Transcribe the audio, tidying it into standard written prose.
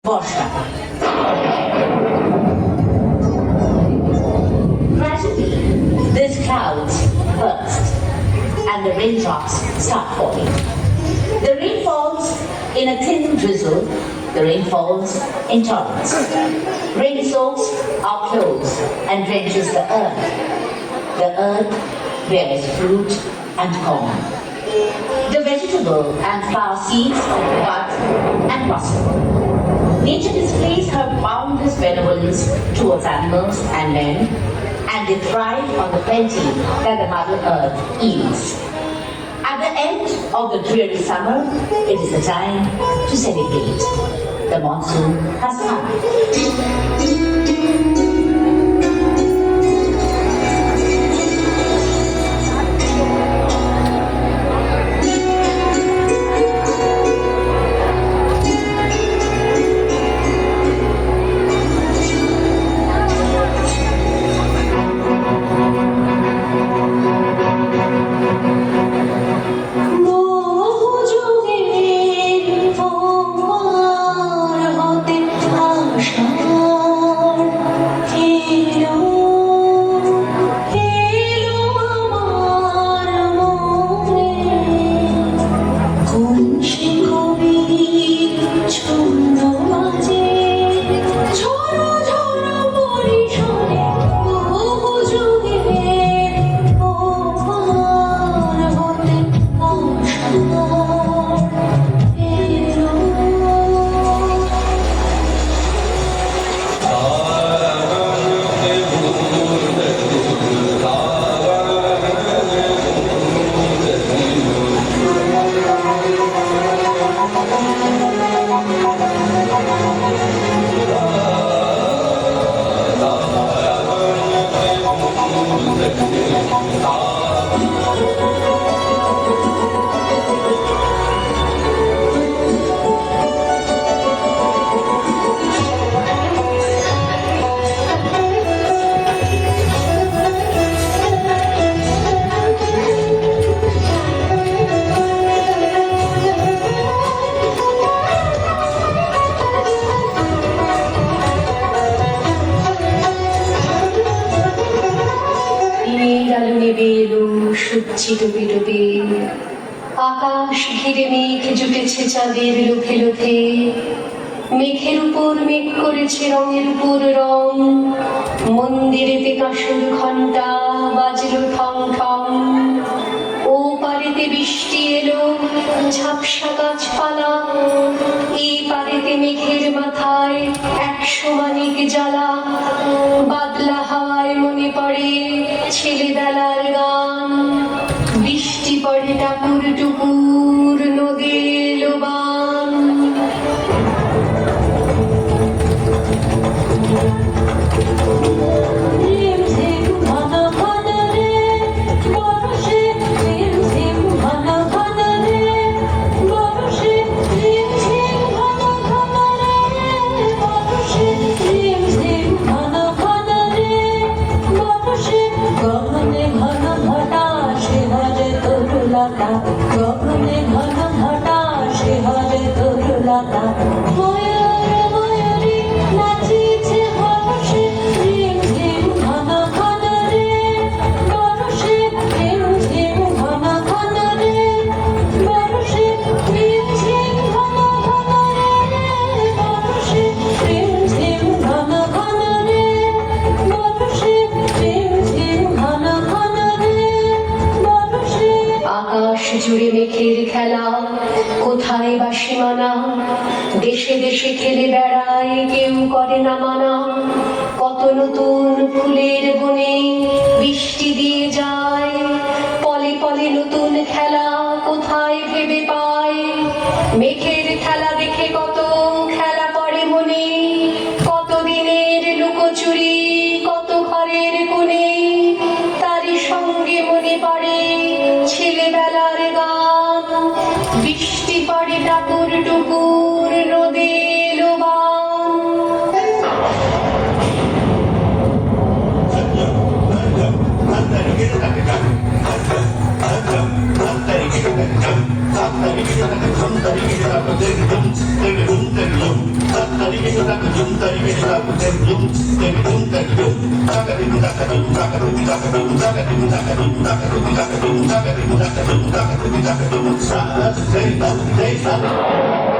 Barsha. Gradually, these clouds burst and the raindrops start falling. The rain falls in a thin drizzle. The rain falls in torrents. Rain soaks our clothes and drenches the earth. The earth bears fruit and corn. The vegetable and flower seeds bud and blossom. Nature displays her boundless benevolence towards animals and men, and they thrive on the plenty that the Mother Earth yields. At the end of the dreary summer, it is the time to celebrate. The monsoon has come. ডুবে ডুবে আকাশ ঘিরে মেঘ জুটেছে চাঁদের লোভে লোভে, মেঘের উপর মেঘ করেছে রঙের উপর রং, মন্দিরেতে কাঁসর ঘন্টা বাজলো ঠং ঠং, ও পারেতে বৃষ্টি এলো ঝাপসা গাছপালা, এই পারেতে মেঘের মাথায় 100 মানিক জ্বালা, বাদলা হাওয়ায় মনে পড়ে ছেলেবেলার গান, বৃষ্টি পড়ে টাপুর টুকুর নদী লোবান। গগনে ঘন ঘটা সে হরে তরুলতা, ময়ূর ময়ূরী নাচিছে বর্ষে, ঝিম ঝিম ঘন ঘন রে বর্ষে, ঝিম ঝিম ঘন ঘন রে বর্ষে, ঝিম ঝিম ঘন ঘন রে বর্ষে, ঝিম ঝিম ঘন ঘন রে বর্ষে, ঝিম ঝিম ঘন ঘন রে বর্ষে। আকাশ জুড়ে মেঘের খেলা, কোথায় বা সীমানা, দেশে দেশে খেলে বেড়ায় কেউ করে না মানা, কত নতুন ফুলের বনে বৃষ্টি দিয়ে যায়, পলে পলে নতুন খেলা কোথায় ভেবে পায়, মেঘের খেলা দেখে কত খেলা পড়ে মনে, কত দিনের লুকোচুরি কত ঘরের কোণে, তারই সঙ্গে মনে পড়ে ছেলেবেলার গান, বৃষ্টি পড়ে টাপুর টুকুর নদী লোবান। Get it, Hey,